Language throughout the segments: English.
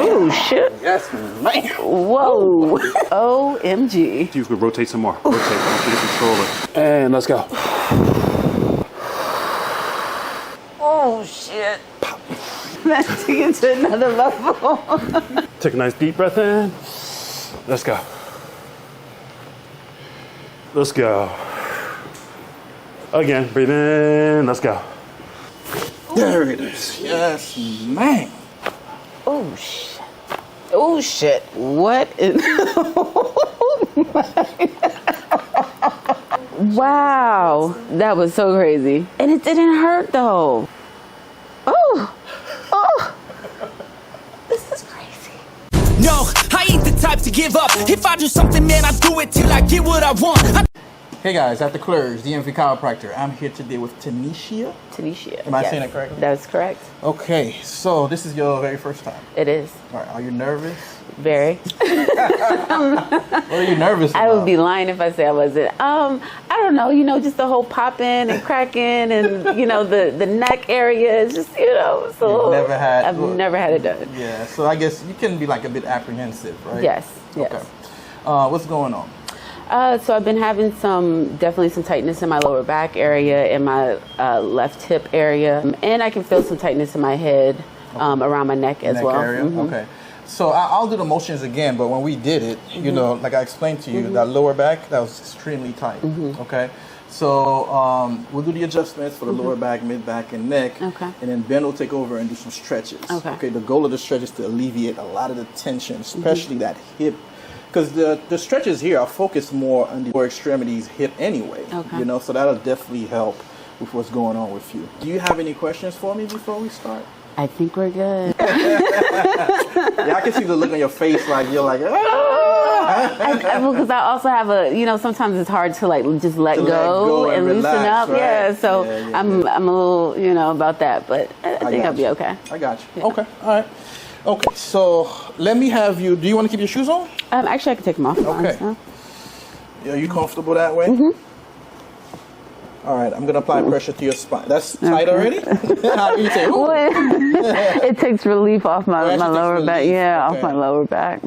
Oh, shit. Yes, man. Whoa. OMG. You could rotate some more. Rotate. I want you to control it. And let's go. Oh, shit. Let's take it to another level. Take a nice deep breath in. Let's go. Let's go. Again, breathe in. Let's go. There it is. Yes, man. Oh, shit. Oh, shit. What is... Wow. That was so crazy. And it didn't hurt, though. Oh. Oh. This is crazy. No, I ain't the type to give up. If I do something, man, I do it till I get what I want. Hey guys, at the Clerge, DMV chiropractor. I'm here today with Tanisha. Tanisha. Am I saying it correctly? That's correct. Okay, so this is your very first time. It is. All right, are you nervous? Very. What are you nervous about? I would be lying if I say I wasn't. I don't know, just the whole popping and cracking and, the neck area is just, so I've never had it done. Yeah, so I guess you can be like a bit apprehensive, right? Yes. Okay. What's going on? So I've been having definitely some tightness in my lower back area, in my left hip area, and I can feel some tightness in my head, around my neck as well. Area? Mm-hmm. Okay. So I'll do the motions again, but when we did it, like I explained to you, that lower back, that was extremely tight, okay? So we'll do the adjustments for the lower back, mid back, and neck, and then Ben will take over and do some stretches. Okay. The goal of the stretch is to alleviate a lot of the tension, especially that hip, because the stretches here are focused more on the lower extremities, hip anyway, so that'll definitely help with what's going on with you. Do you have any questions for me before we start? I think we're good. Yeah, I can see the look on your face, like you're like, because I also have sometimes it's hard to just let go and relax, loosen up. Right? Yeah, so I'm a little, about that, but I think I'll be okay. I got you. Yeah. Okay, all right. Okay, so let me have you, do you want to keep your shoes on? Actually, I can take them off. Okay. Are you comfortable that way? All right, I'm going to apply pressure to your spine. That's tight already? How do you say, ooh? It takes relief off my lower back. Yeah, off my lower back.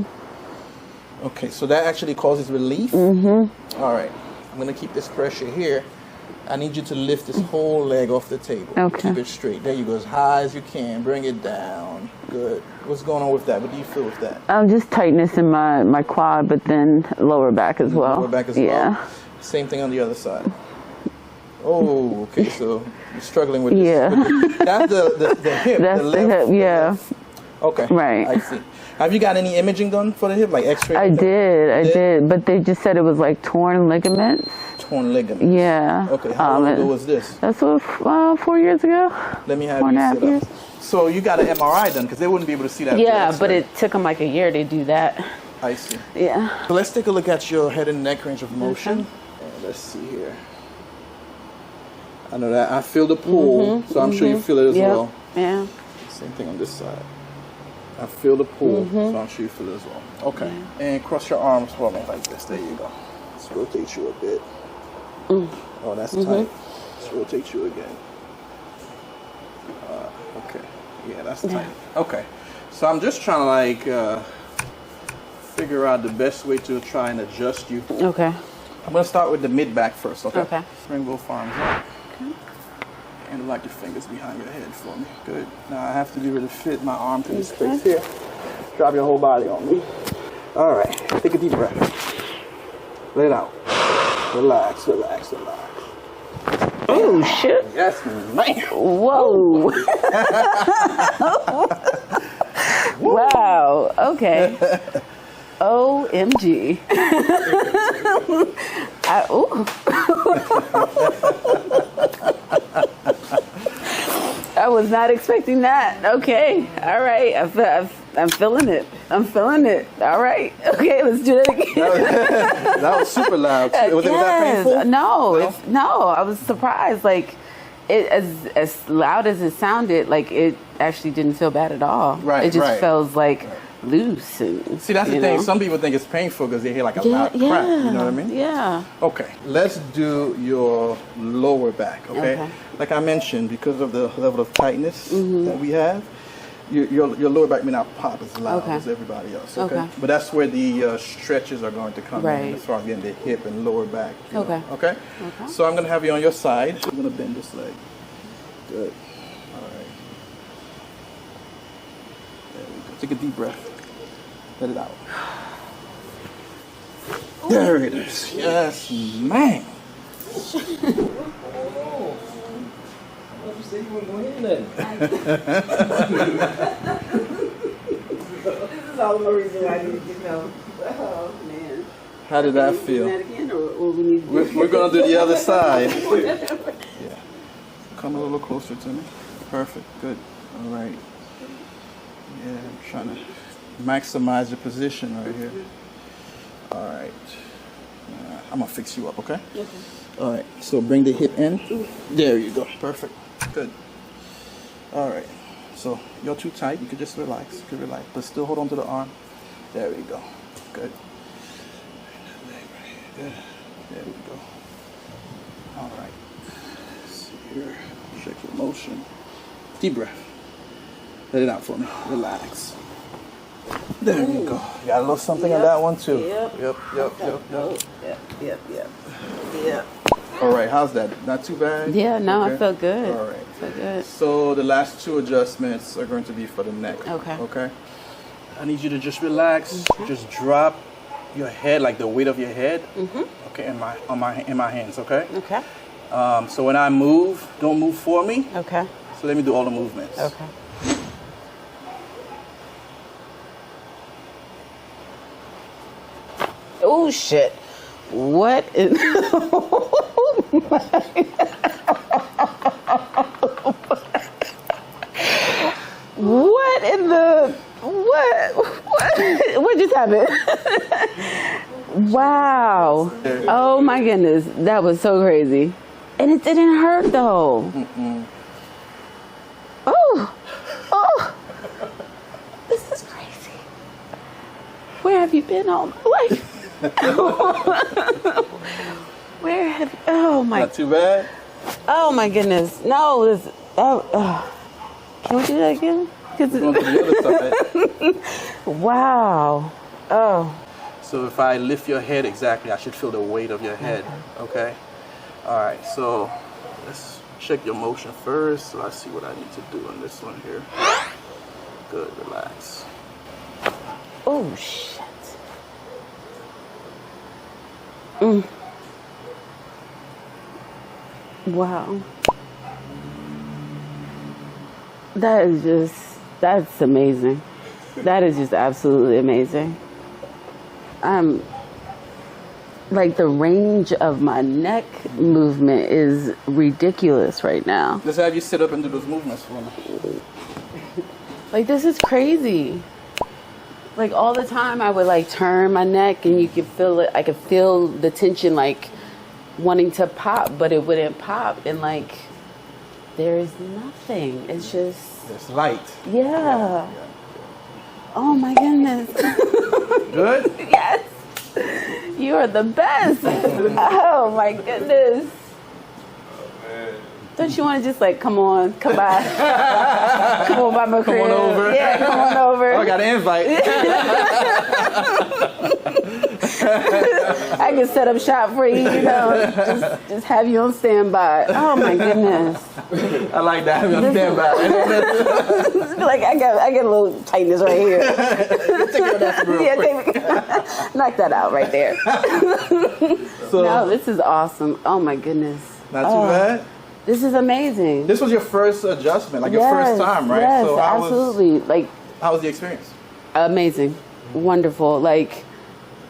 Okay, so that actually causes relief? All right, I'm going to keep this pressure here. I need you to lift this whole leg off the table. Okay. Keep it straight. There you go, as high as you can. Bring it down. Good. What's going on with that? What do you feel with that? Just tightness in my quad, but then lower back as well. Lower back as well? Yeah. Same thing on the other side. Oh, okay, so you're struggling with this. Yeah. That's the hip. That's the hip, yeah. Okay. Right. I see. Have you got any imaging done for the hip, like x-ray? I did, but they just said it was like torn ligaments. Torn ligaments? Yeah. Okay, how long ago was this? That's 4 years ago. Let me have you sit up. So you got an MRI done, because they wouldn't be able to see that. Yeah, but it took them like a year to do that. I see. Yeah. So let's take a look at your head and neck range of motion. Let's see here. I know that I feel the pull, so I'm sure you feel it as well. Yeah. Same thing on this side. I feel the pull, so I'm sure you feel it as well. Okay. Yeah. And cross your arms for me like this. There you go. Let's rotate you a bit. Oh, that's tight. Let's rotate you again. Okay. Yeah, that's tight. Okay. So I'm just trying to figure out the best way to try and adjust you. Okay. I'm going to start with the mid back first, okay? Okay. Bring both arms up. And like your fingers behind your head for me. Good. Now I have to be able to fit my arm to this space here. Drop your whole body on me. All right. Take a deep breath. Let it out. Relax, relax, relax. Oh, shit. Yes, man. Whoa. Wow. Okay. OMG. I was not expecting that. Okay. All right. I'm feeling it. I'm feeling it. All right. Okay. Let's do that again. That was super loud. Was that painful? No. I was surprised. Like, it as loud as it sounded, like it actually didn't feel bad at all. Right. It just feels like loose. And, see, that's the thing. Some people think it's painful because they hear like a loud crack. You know what I mean? Yeah. Okay. Let's do your lower back. Okay. Like I mentioned, because of the level of tightness that we have, your lower back may not pop as loud Okay. as everybody else. Okay? Okay. But that's where the stretches are going to come Right. in as far as getting the hip and lower back. you know, Okay. Okay. Okay. So I'm going to have you on your side. I'm going to bend this leg. Good. All right. There we go. Take a deep breath. Let it out. There it is. Yes, man. You said you weren't going to hit nothing. This is all the more reason why I need to know. Oh, man. How did that Do feel? that again, or we need to do We're going to do the other side. Yeah. Come a little closer to me. Perfect. Good. All right. Yeah, I'm trying to maximize the position right here. All right. I'm going to fix you up, okay? Okay. All right. So bring the hip in. There you go. Perfect. Good. All right. So you're too tight. You could just relax. You could relax. But still hold on to the arm. There we go. Good. Good. There we go. All right. Let's see here. Check your motion. Deep breath. Let it out for me. Relax. There you go. You got a little something on that one too. Yep. Yep. Yep. All right. How's that? Not too bad? Yeah, no, Okay. I felt good. All right. Felt good. So the last two adjustments are going to be for the neck. Okay. Okay. I need you to just relax. Just drop your head, like the weight of your head. Okay. In my hands. Okay. Okay. So when I move, don't move for me. Okay. So let me do all the movements. Okay. Oh shit! What in? What in the? What just happened? Wow! Oh my goodness, that was so crazy, and it didn't hurt though. Oh, this is crazy. Where have you been all my life? Where have? Oh my! Not too bad. Oh my goodness! No, this. Can we do that again? Going to the other side. Wow. Oh. So if I lift your head exactly, I should feel the weight of your head. Okay. All right. So let's check your motion first. So I see what I need to do on this one here. Good. Relax. Oh shit. Wow. That's amazing. That is just absolutely amazing. Like the range of my neck movement is ridiculous right now. Let's have you sit up and do those movements for me. Like this is crazy. Like all the time I would like turn my neck and you could feel it. I could feel the tension like wanting to pop, but it wouldn't pop. And like, there's nothing. It's just, It's light. yeah. Oh my goodness. Good? Yes. You are the best. Oh my goodness. Don't you want to just like come by? Come on by my crib. Come on over. Yeah, come on over. Oh, I got an invite. I can set up shop for you, you know, just have you on standby. Oh my goodness. I like that. I'm on standby. Like I get a little tightness right here. Take care of that real quick. Knock that out right there. So, No, this is awesome. Oh my goodness. not too bad. This is amazing. This was your first adjustment, like your first time, right? Yes, So absolutely. Like how was the experience? amazing, wonderful. Like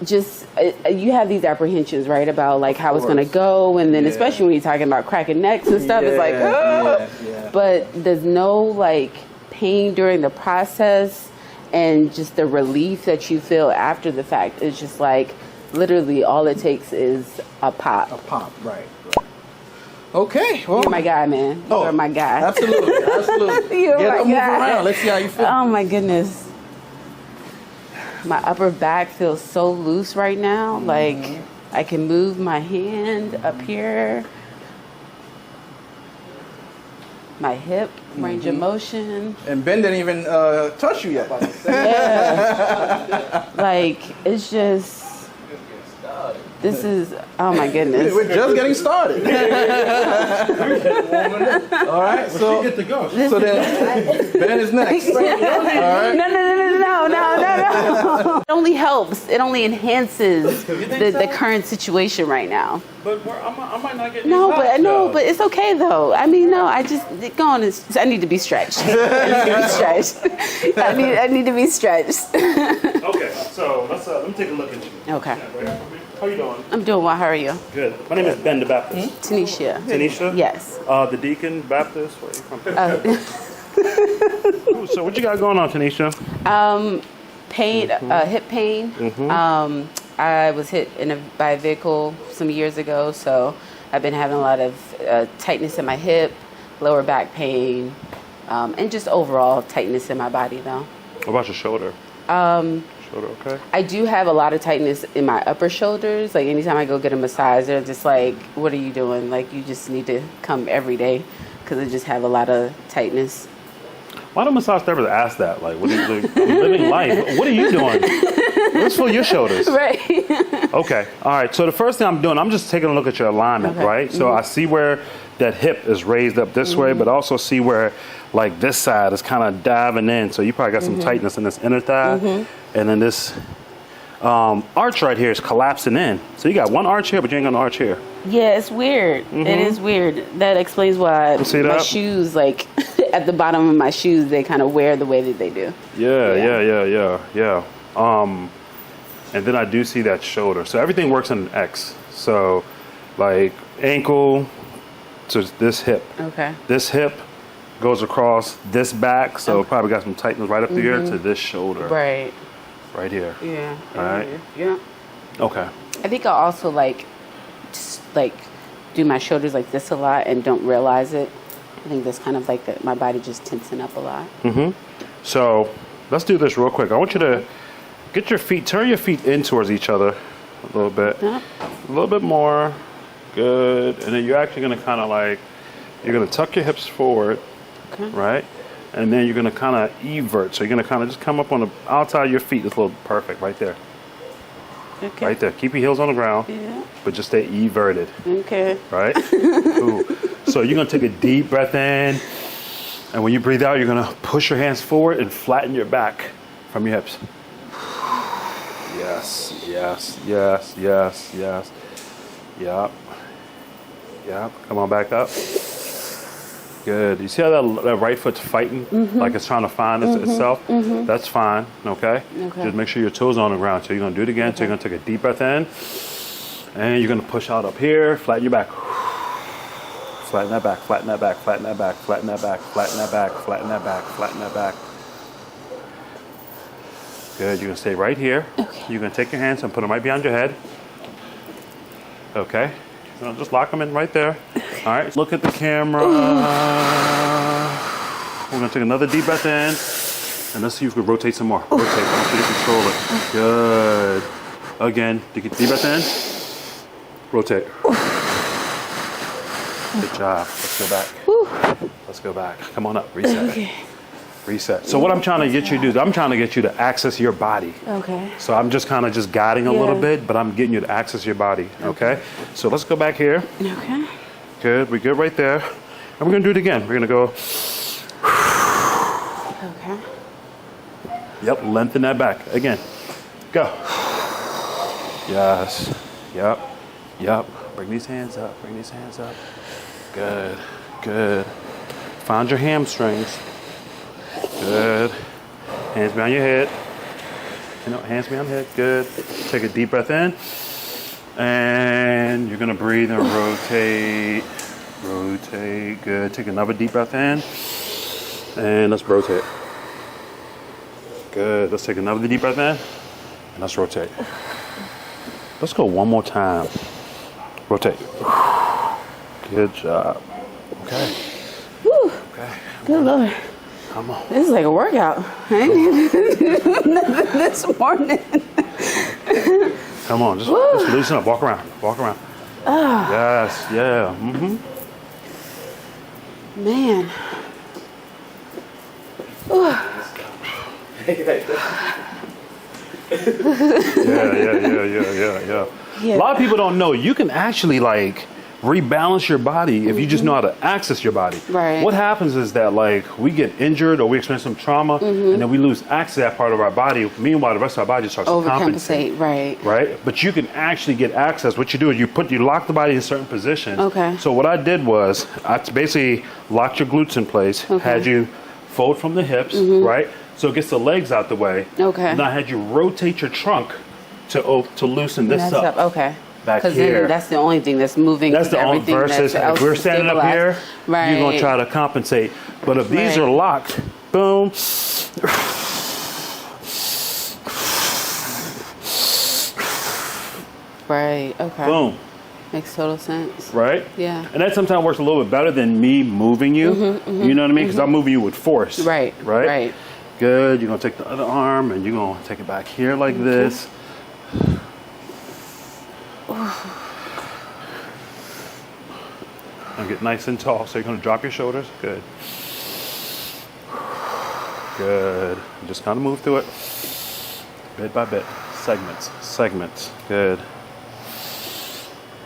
just you have these apprehensions, right, about like how it's gonna go, and then Yeah. especially when you're talking about cracking necks and stuff, it's like, yeah. but there's no like pain during the process, and just the relief that you feel after the fact is just like literally all it takes is a pop. A pop, right. Okay, well, You're my guy, man. You are my guy. Absolutely, absolutely. You're Get my up, move guy. around. Let's see how you feel. Oh my goodness. My upper back feels so loose right now. Like I can move my hand up here. my hip range of motion. And Ben didn't even touch you yet. Yeah. Like, it's just, this is, oh my goodness. We're just getting started. All right, so Get to go. so then Ben is next. All right. No. It only helps. It only enhances the current situation right now. But I might not get But it's okay though. I mean, no, I just go on. I need to be stretched. I need to be stretched. Okay, so let me take a look at you. Okay. How you doing? I'm doing well. How are you? Good. My name is Ben the Baptist. Tanisha. Tanisha? Yes. The Deacon Baptist. Where are you from? Cool. So what you got going on, Tanisha? Pain, hip pain. I was hit by a vehicle some years ago, so I've been having a lot of tightness in my hip, lower back pain, and just overall tightness in my body, though. What about your shoulder? Shoulder, okay. I do have a lot of tightness in my upper shoulders. Like anytime I go get a massage, they're just like, "What are you doing? Like you just need to come every day," because I just have a lot of tightness. Why do massage therapists ask that? Like, what are you doing? I'm living life. What are you doing? Let's feel your shoulders. Right. Okay. All right. So the first thing I'm doing, I'm just taking a look at your alignment, Okay. right? So I see where that hip is raised up this way, but also see where like this side is kind of diving in. So you probably got some tightness in this inner thigh. And then this arch right here is collapsing in. So you got one arch here, but you ain't got an arch here. Yeah, it's weird. It is weird. That explains why see my that? shoes, like at the bottom of my shoes, they kind of wear the way that they do. Yeah. And then I do see that shoulder. So everything works in an X. So like ankle to this hip. Okay. This hip goes across this back. So probably got some tightness right up here to this shoulder. Right. Right here. Yeah. All right. Yeah. Okay. I think I also just do my shoulders like this a lot and don't realize it. I think that's kind of like my body just tensing up a lot. So let's do this real quick. I want you to get your feet, turn your feet in towards each other a little bit. Yep. A little bit more. Good. And then you're actually going to kind of you're going to tuck your hips forward. Okay. Right? And then you're going to kind of evert. So you're going to kind of just come up on the outside of your feet. It's a little perfect right there. Okay. Right there. Keep your heels on the ground. Yeah. But just stay everted. Okay. Right? Ooh. So you're going to take a deep breath in. And when you breathe out, you're going to push your hands forward and flatten your back from your hips. Yes. Yep. Come on back up. Good. You see how that right foot's fighting? Like it's trying to find itself? That's fine, okay? Just make sure your toes are on the ground. So you're going to do it again. Okay. So you're going to take a deep breath in. And you're going to push out up here. Flatten your back. Flatten that back, flatten that back, flatten that back, flatten that back, flatten that back, flatten that back, flatten that back. Good. You're going to stay right here. Okay. You're going to take your hands and put them right behind your head. Okay. So just lock them in right there. All right. Look at the camera. We're going to take another deep breath in. And let's see if we can rotate some more. Rotate. I want you to control it. Good. Again. Deep breath in. Rotate. Good job. Let's go back. Woo. Let's go back. Come on up. Reset. Okay. Reset. So what I'm trying to get you to do is I'm trying to get you to access your body. Okay. So I'm just kind of just guiding a little bit, but I'm getting you to access your body. Okay? So let's go back here. Okay. Good. We're good right there. And we're going to do it again. We're going to go. Okay. Yep. Lengthen that back. Again. Go. Yes. Yep. Bring these hands up. Bring these hands up. Good. Good. Find your hamstrings. Good. Hands behind your head. Hands behind your head. Good. Take a deep breath in. And you're going to breathe and rotate. Rotate. Good. Take another deep breath in. And let's rotate. Good. Let's take another deep breath in. And let's rotate. Let's go one more time. Rotate. Good job. Okay. Woo. Okay. Good Lord. Come on. This is like a workout. I ain't even do nothing this morning. Come on. Just loosen up. Walk around. Walk around. Yes. Yeah. Man. Yeah. A lot of people don't know you can actually like rebalance your body if you just know how to access your body. Right. What happens is that like we get injured or we experience some trauma and then we lose access to that part of our body. Meanwhile, the rest of our body just starts to compensate. Right. But you can actually get access. What you do is you lock the body in certain positions. Okay. So what I did was I basically locked your glutes in place, had you fold from the hips, right? So it gets the legs out the way. Okay. And I had you rotate your trunk to loosen this up. Okay. Back Because here. then that's the only thing that's moving. That's the only versus if we're standing up here, you're gonna try to compensate. But if these are locked, boom. Right. Okay. Boom. Makes total sense. Right? Yeah. And that sometimes works a little bit better than me moving you. You know what I mean? Because I'm moving you with force. Right. Right? Right. Good. You're going to take the other arm and you're going to take it back here like this. And get nice and tall. So you're going to drop your shoulders. Good. Good. Just kind of move through it. Bit by bit. Segments. Good.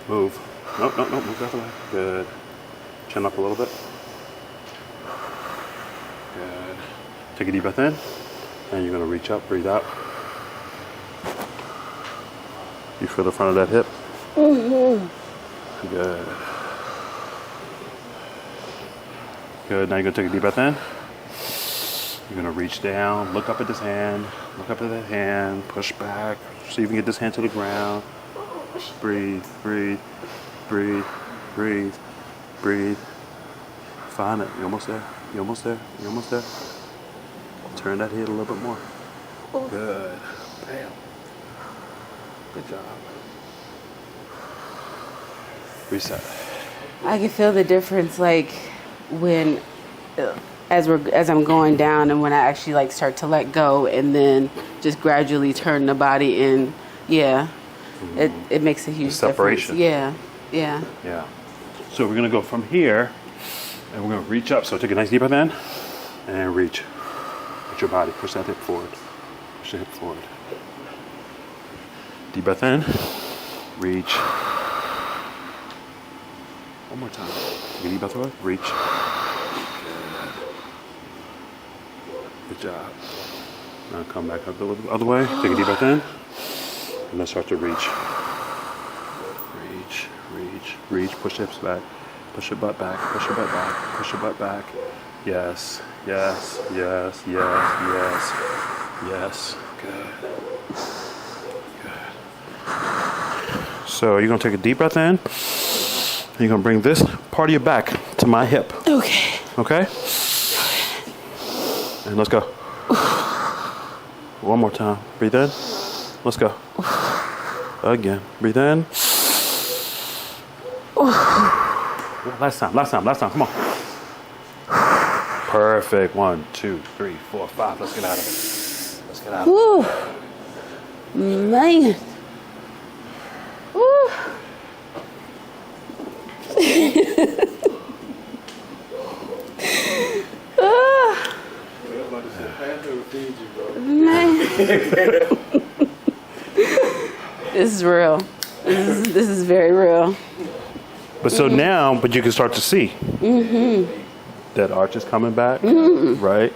Move. No, move that way. Good. Chin up a little bit. Good. Take a deep breath in. And you're going to reach up, breathe out. You feel the front of that hip? Good. Good. Now you're going to take a deep breath in. You're going to reach down, look up at this hand, look up at that hand, push back, so you can get this hand to the ground. Breathe. Find it. You're almost there. Turn that head a little bit more. Good. Bam. Good job. Reset. I can feel the difference, like when, as I'm going down, and when I actually like start to let go, and then just gradually turn the body in. Yeah, it makes a huge separation. Difference. Yeah. So we're gonna go from here, and we're gonna reach up. So take a nice deep breath in, and reach with your body. Push that hip forward. Push the hip forward. Deep breath in. Reach. One more time. Take a deep breath forward. Reach. Good job. Now come back up the other way. Take a deep breath in. And then start to reach. Reach. Push the hips back. Push your butt back. Push your butt back. Yes. Good. So you're going to take a deep breath in. And you're going to bring this part of your back to my hip. Okay? And let's go. One more time. Breathe in. Let's go. Again. Breathe in. Last time. Come on. Perfect. 1, 2, 3, 4, 5. Let's get out of it. Woo. Man. Woo. Man. This is real. This is very real. But so now, you can start to see that arch is coming back, right?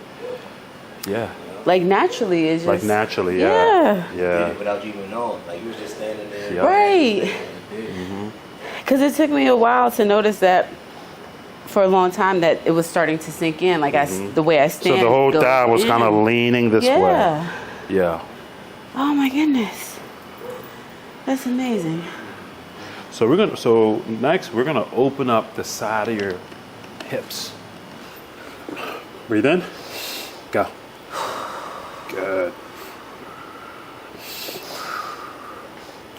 Yeah. Like naturally, it's just yeah. Without you even knowing, like you was just standing there. Yep. right. Because it took me a while to notice that. For a long time, that it was starting to sink in. Like the way I stand. So the whole thigh was kind of leaning this way. Yeah. Oh my goodness, that's amazing. So next we're gonna open up the side of your hips. Breathe in. Go. Good.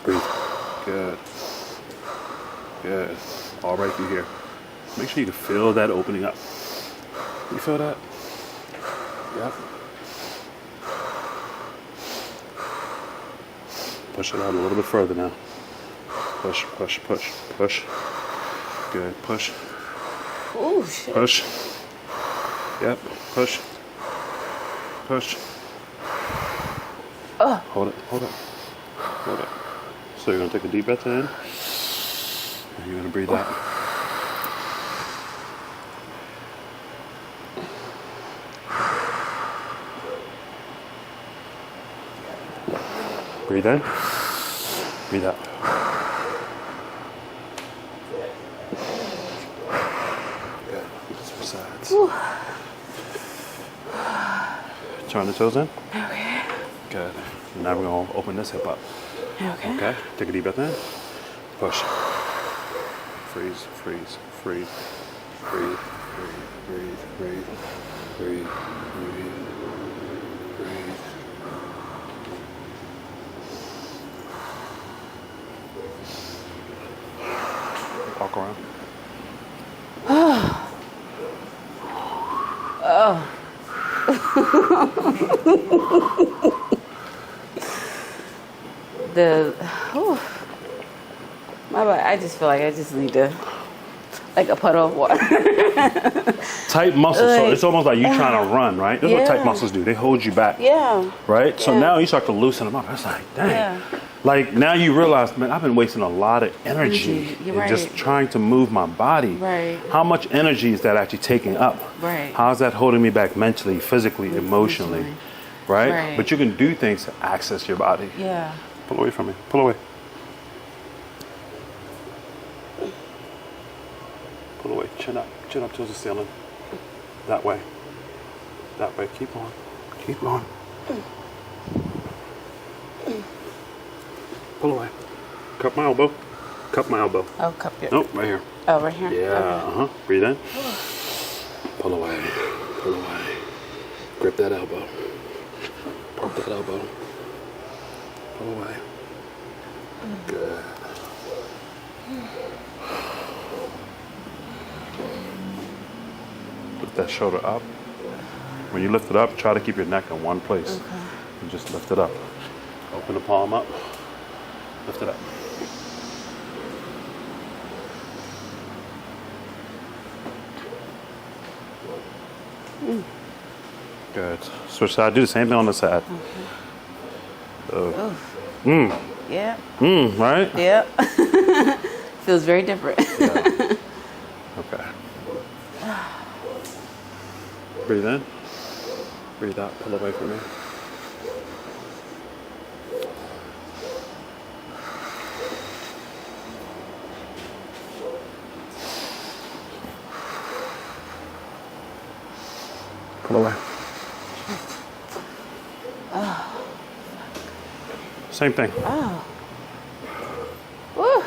Breathe. Good. All right through here. Make sure you can feel that opening up. You feel that? Yep. Push it out a little bit further now. Push. Good. Push. Oh shit. Push. Yep. Push. Hold it. Hold it. Hold it. So you're gonna take a deep breath in, and you're gonna breathe out. Breathe in. Breathe out. Good. Switch sides. Turn the toes in. Okay. Good. Now we're gonna open this hip up. Okay. Okay. Take a deep breath in. Push. Freeze. Freeze. Freeze. Breathe. Breathe. Breathe. Breathe. Breathe. Breathe. Walk around. My body, I just feel like I just need to, like a puddle of water. Tight muscles. So it's almost like you trying to run, right? That's what tight muscles do. They hold you back. Yeah. Right? So now you start to loosen them up. It's like, dang. Yeah. Like now you realize, man, I've been wasting a lot of energy You're in right. just trying to move my body. Right. How much energy is that actually taking up? Right. How's that holding me back mentally, physically, emotionally? Right? Right. But you can do things to access your body. Yeah. Pull away from me. Pull away. Pull away. Chin up. Chin up towards the ceiling. That way. That way. Keep on. Keep going. Pull away. Cup my elbow. Cup my elbow. Oh, cup your. Nope, right here. Oh, right here. Yeah. Okay. Breathe in. Pull away. Pull away. Grip that elbow. Pop that elbow. Pull away. Good. Lift that shoulder up. When you lift it up, try to keep your neck in one place. Okay. And just lift it up. Open the palm up. Lift it up. Good. Switch side. Do the same thing on the side. Yeah. Right? Yeah. Feels very different. Yeah. Okay. Breathe in. Breathe out. Pull away from me. Pull away. Same thing. Oh. Woo.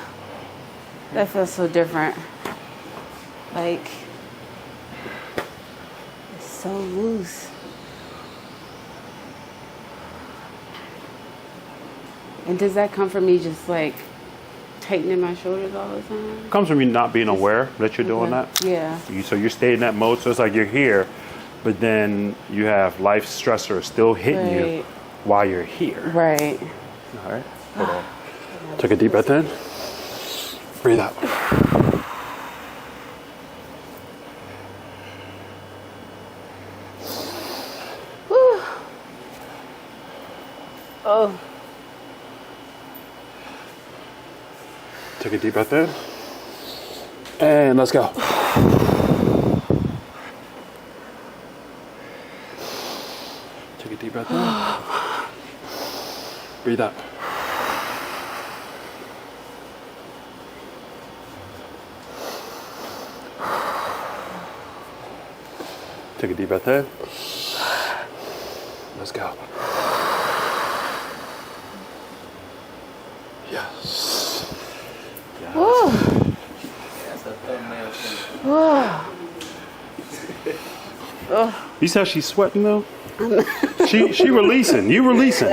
That feels so different. Like, it's so loose. And does that come from me just like tightening my shoulders all the time? Comes from you not being aware that you're doing Okay. that. Yeah. So you're staying in that mode. So it's like you're here, but then you have life stressors still hitting you Right. while you're here. Right. All right. Hold on. Take a deep breath in. Breathe out. Whew. Oh. Take a deep breath in. And let's go. Take a deep breath in. Breathe out. Take a deep breath in. Let's go. Yes. Yes. Woo. That's the thumbnail thing. Whoa. You see how she's sweating though? she releasing. You releasing.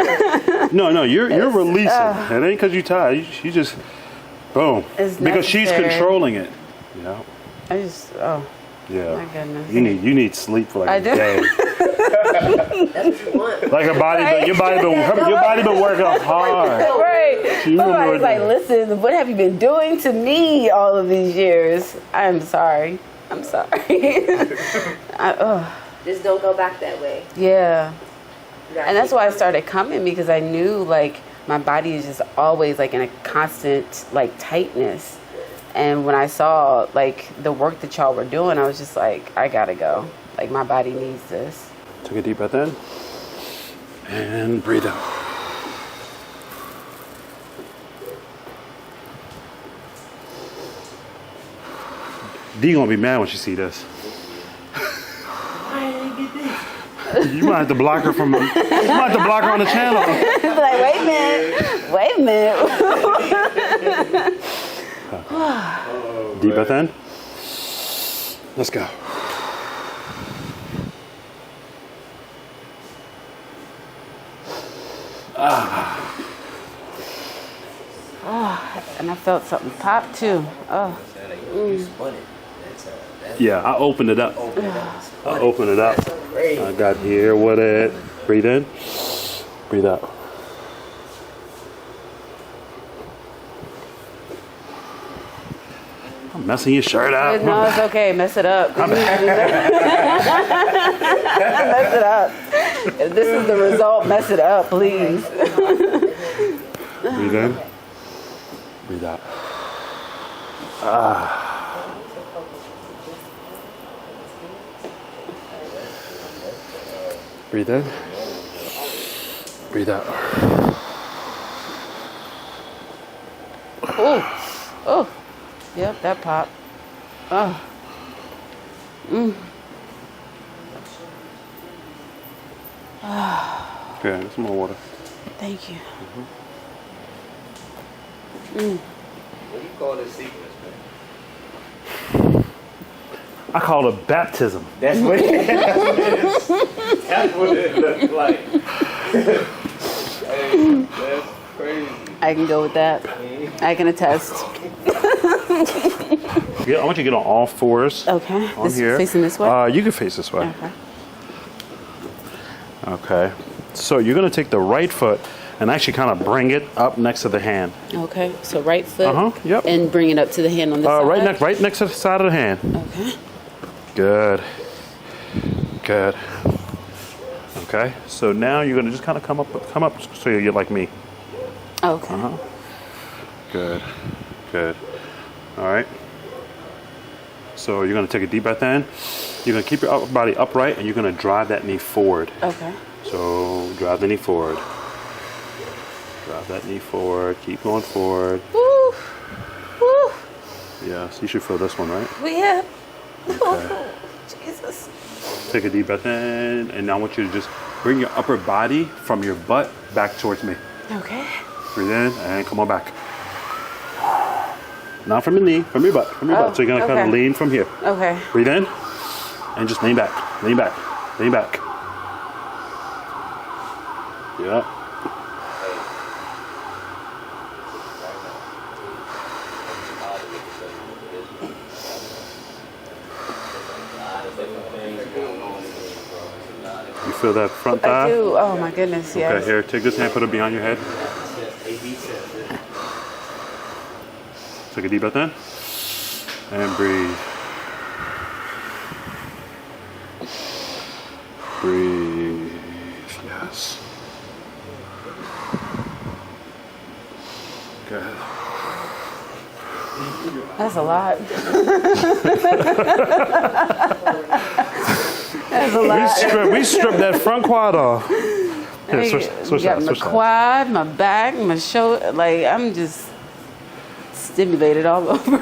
No, you're releasing. It ain't because you tired. She just boom. It's because she's necessary. controlling it. You know? I just, oh. Yeah. My goodness. You need sleep for like I a do. day. That's what you want. Like your body been working hard. Right. She Somebody's really- like, listen, what have you been doing to me all of these years? I'm sorry. I'm sorry. Just don't go back that way. Yeah. And that's why I started coming, because I knew like my body is just always like in a constant like tightness. And when I saw like the work that y'all were doing, I was just like, I gotta go. Like my body needs this. Take a deep breath in and breathe out. Dee gonna be mad when she see this. I didn't get this. You might have to block her from. You might have to block her on the channel. Like, wait a minute. Deep breath in. Let's go. And I felt something pop too. Oh. You spun it. Yeah, I opened it up. Open it up. I opened it up. That's crazy. I got here with it. Breathe in. Breathe out. I'm messing your shirt up. No, it's okay. Mess it up. Mess it up. If this is the result, mess it up, please. Breathe in. Breathe out. Breathe in. Breathe out. Oh. Oh. Yep, that pop. Oh. Okay, some more water. Thank you. What do you call this sequence, man? I call it baptism. That's what it is. That's what it looks like. Hey, that's crazy. I can go with that. I can attest. I want you to get on all fours. Okay. On This here. facing this way? You can face this way. Okay. Okay. So you're going to take the right foot and actually kind of bring it up next to the hand. Okay. So right foot. Yep. And bring it up to the hand on the side. Right next to the side of the hand. Okay. Good. Good. Okay. So now you're going to just kind of come up so you're like me. Okay. Good. Good. All right. So you're going to take a deep breath in. You're going to keep your upper body upright and you're going to drive that knee forward. Okay. So drive the knee forward. Drive that knee forward. Keep going forward. Woo. Woo. Yes, you should feel this one, right? Yeah. Okay. Jesus. Take a deep breath in, and now I want you to just bring your upper body from your butt back towards me. Okay. Breathe in and come on back. Not from your knee, from your butt, butt. So you're gonna kind of lean from here. Okay. Breathe in and just lean back, lean back, lean back. Yep. You feel that front thigh? I do. Oh my goodness, yes. Okay, here, take this hand, put it behind your head. Take a deep breath in. And breathe. Breathe. Yes. Good. That's a lot. That's a lot. We stripped that front quad off. Here, switch got that, my switch that. quad, my back, my shoulder. Like, I'm just stimulated all over.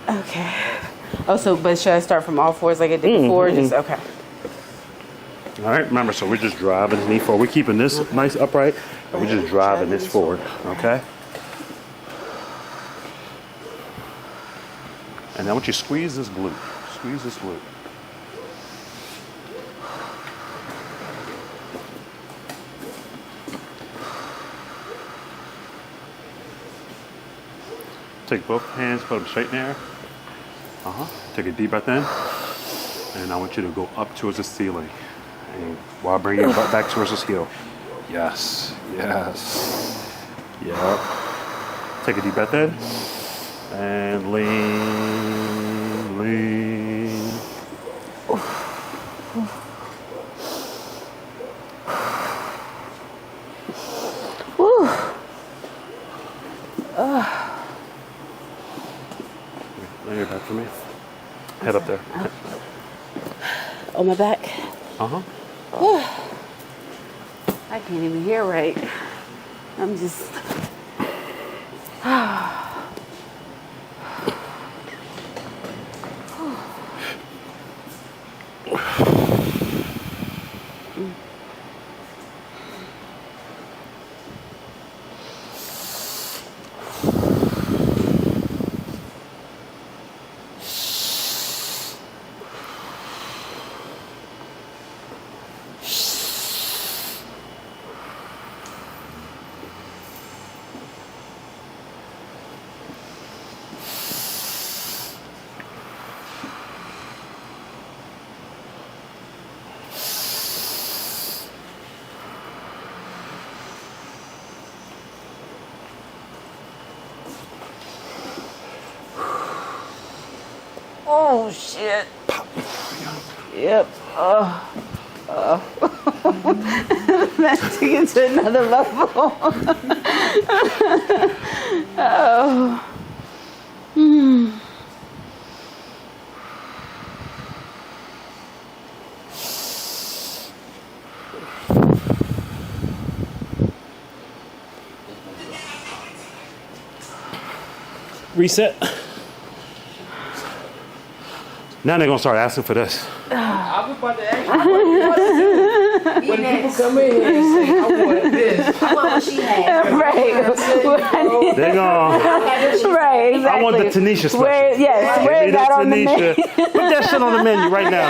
Okay. Oh, so, but should I start from all fours like I did before? Just, okay. All right, remember, so we're just driving the knee forward. We're keeping this nice upright, and we're just driving this forward, okay? And now I want you to squeeze this glute. Squeeze this glute. Take both hands, put them straight in there. Take a deep breath in. And I want you to go up towards the ceiling. And while bringing your butt back towards this heel. Yes, yes. Yep. Take a deep breath in. And lean, lean. Whew. Lay your back for me. Head up there. On my back. Uh-huh. I can't even hear right. I'm just. Oh shit. Yep. Let's take it to another level. Oh. Reset. Now they're gonna start asking for this. I was about to ask you what you want to do. When people come in here and say, I want this. I want what she had. Right. They're gonna. Right, exactly. I want the Tanisha special. Where, yes, where is that on the menu? Put that shit on the menu right now.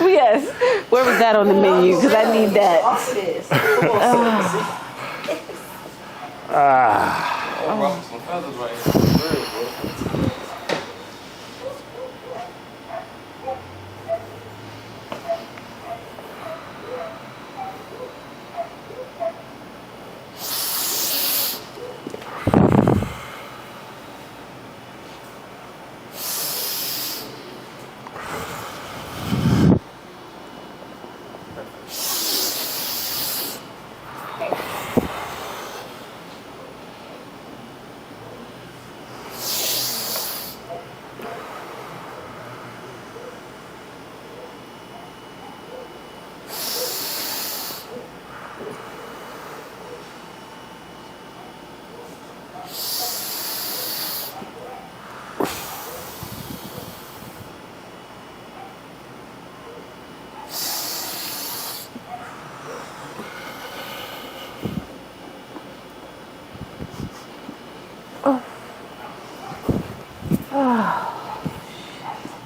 Yes, where was that on the menu? Because I need that. Ruffle some feathers right here. For real, bro.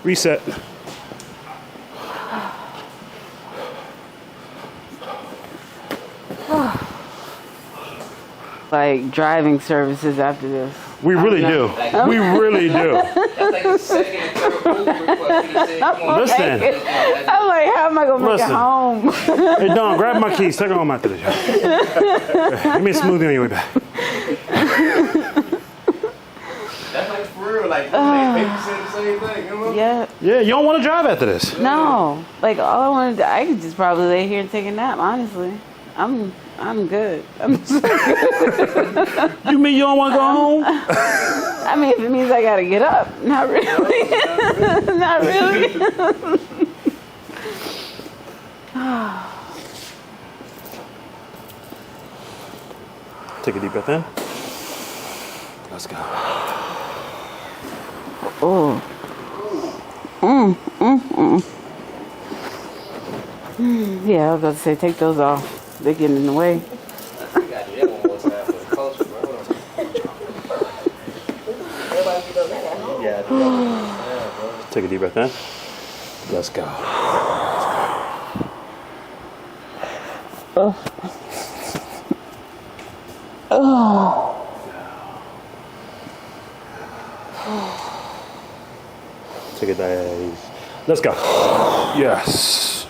Reset. Like driving services after this. We really do. We really do. That's like the second and third food request. He said, come on. Listen. I'm like, how am I gonna make Listen. it home? Hey, Don, grab my keys. Take them home after this. Give me a smoothie on your way back. That's like for real. Like, they said the same thing, you know? Yeah. Yeah, you don't want to drive after this. No. Like all I want to do, I could just probably lay here and take a nap. Honestly, I'm good. You mean you don't want to go home? I mean, if it means I gotta get up, not really. Not really. Take a deep breath in. Let's go. Oh. Yeah, I was about to say, take those off. They're getting in the way. You gotta do that one more time for the culture, bro. Everybody get up there. Yeah, do that one more time, bro. Take a deep breath in. Let's go. Take a dive. Let's go. Yes.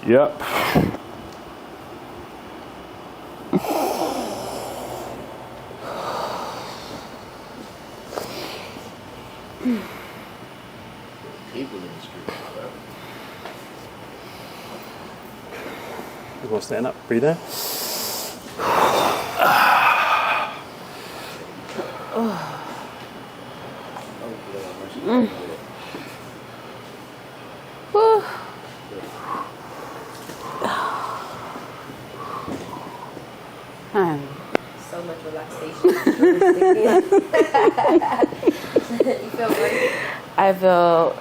Yep. stand up, breathe in. Whew. So much relaxation. You feel great? I feel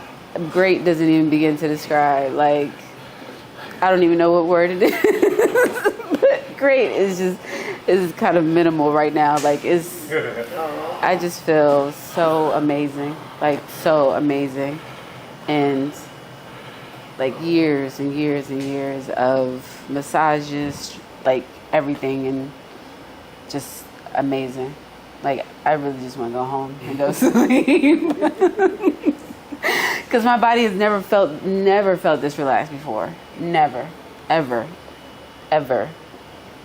great doesn't even begin to describe. Like, I don't even know what word it is. But great is kind of minimal right now. Like, I just feel so amazing. Like, so amazing. And like years and years and years of massages, like everything, and just amazing. Like, I really just want to go home and go sleep. Because my body has never felt this relaxed before. Never, ever, ever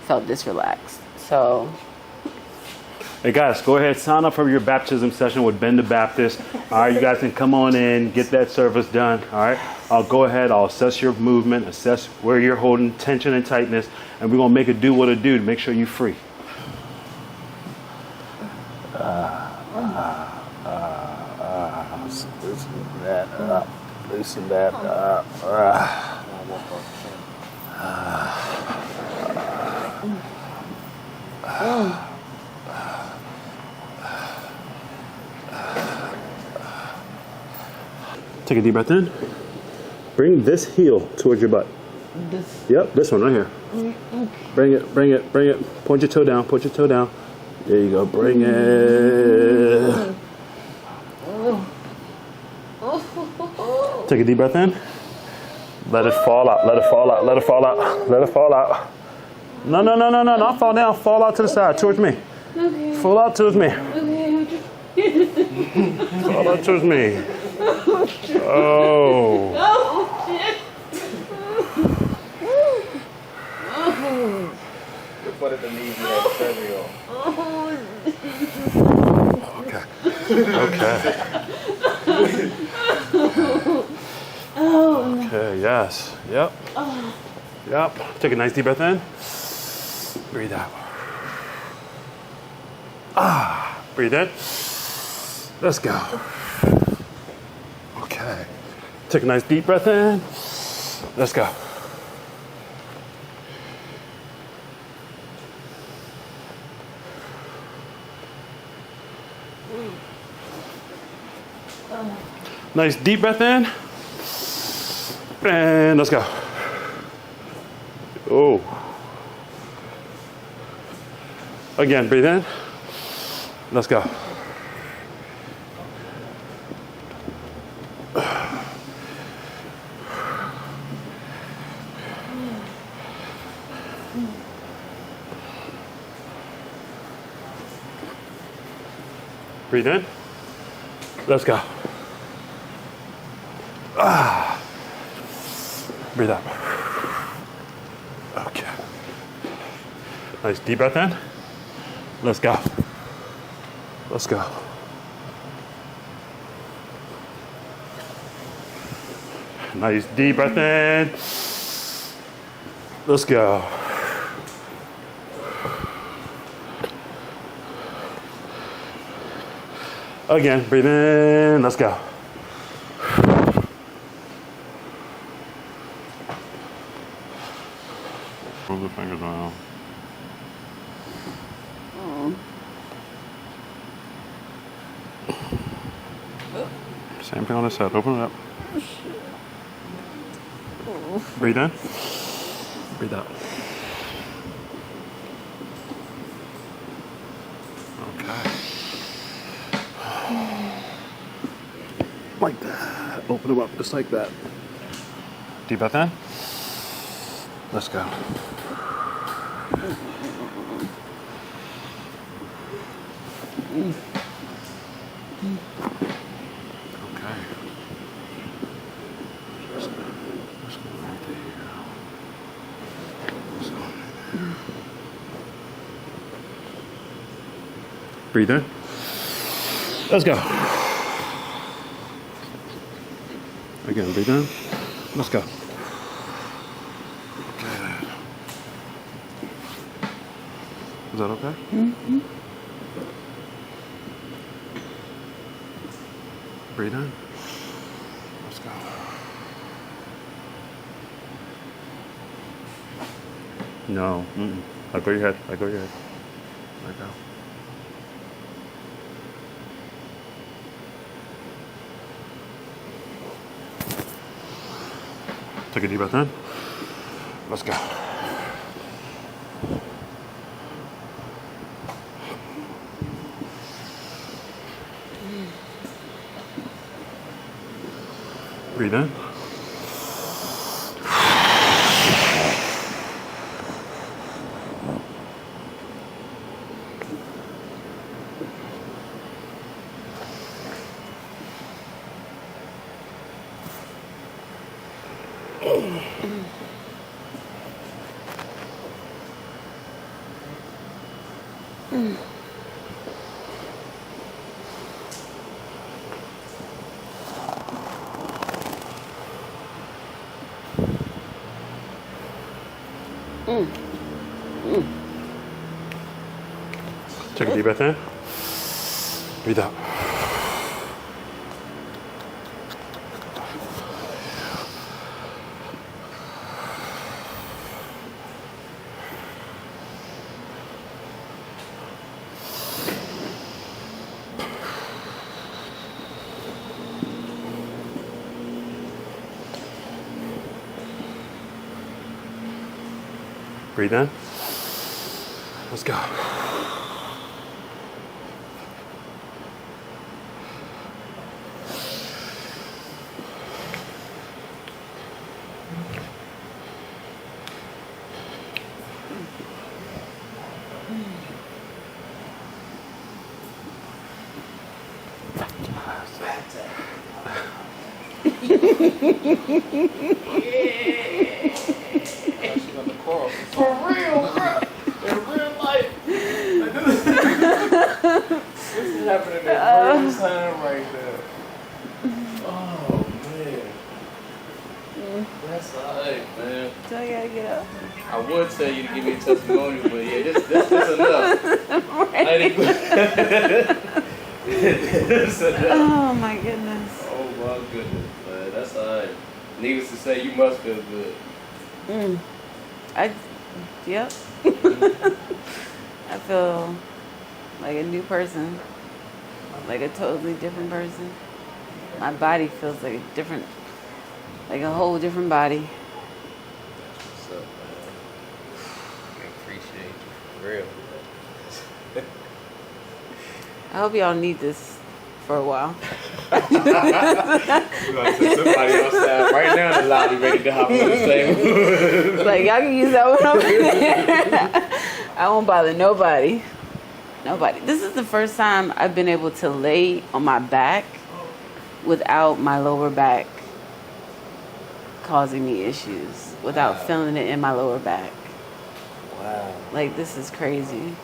felt this relaxed. So, hey guys, go ahead, sign up for your baptism session with Ben the Baptist. All right, you guys can come on in, get that service done. All right, I'll go ahead, I'll assess your movement, assess where you're holding tension and tightness, and we're gonna make it do what it do to make sure you're free. Loosen that up. Loosen that up. Take a deep breath in. Bring this heel towards your butt. Yep, this one right here. Bring it, bring it, bring it. Point your toe down, point your toe down. There you go, bring it. Take a deep breath in. Let it fall out, let it fall out, let it fall out, let it fall out. No, no, no, no, no, not fall down, fall out to the side, towards me. Okay. Fall out towards me. Okay. Fall out towards me. Oh. Oh, shit. What if the knees you had surgery on? Okay. Okay. Okay, yes. Yep. Yep. Take a nice deep breath in. Breathe out. Breathe in. Let's go. Okay. Take a nice deep breath in. Let's go. Nice deep breath in. And let's go. Oh. Again, breathe in. Let's go. Breathe in. Let's go. Breathe out. Okay. Nice deep breath in. Let's go. Let's go. Nice deep breath in. Let's go. Again, breathe in. Let's go. Move the fingers around. Same thing on this side. Open it up. Breathe in. Breathe out. Okay. Like that. Open them up just like that. Deep breath in. Let's go. Okay. Just go right there. Breathe in. Let's go. Again, breathe in. Let's go. Good. Is that okay? Mm-hmm. Breathe in. Let's go. No. Mm-mm. Let go your head. Let go your head. Let go. Take a deep breath in. Let's go. Breathe in. Take a deep breath in. Breathe out. Breathe in. Let's go. She's on the coral. For real, bro. In real life. This is happening in real time right there. Oh, man. That's alright, man. So I gotta get up. I would tell you to give me a testimonial, but yeah, this is enough. Right. This enough. Oh my goodness. Oh my goodness, man. That's alright. Needless to say, you must feel good. Yep. I feel like a new person, like a totally different person. My body feels like a different, like a whole different body. What's up, man? I appreciate you, for real. Oh. I hope y'all need this for a while. We're gonna send somebody outside right now in the lobby ready to hop on the table. Like y'all can use that one over there. I won't bother nobody. Nobody. This is the first time I've been able to lay on my back without my lower back causing me issues, without feeling it in my lower back. Wow. Like, this is crazy.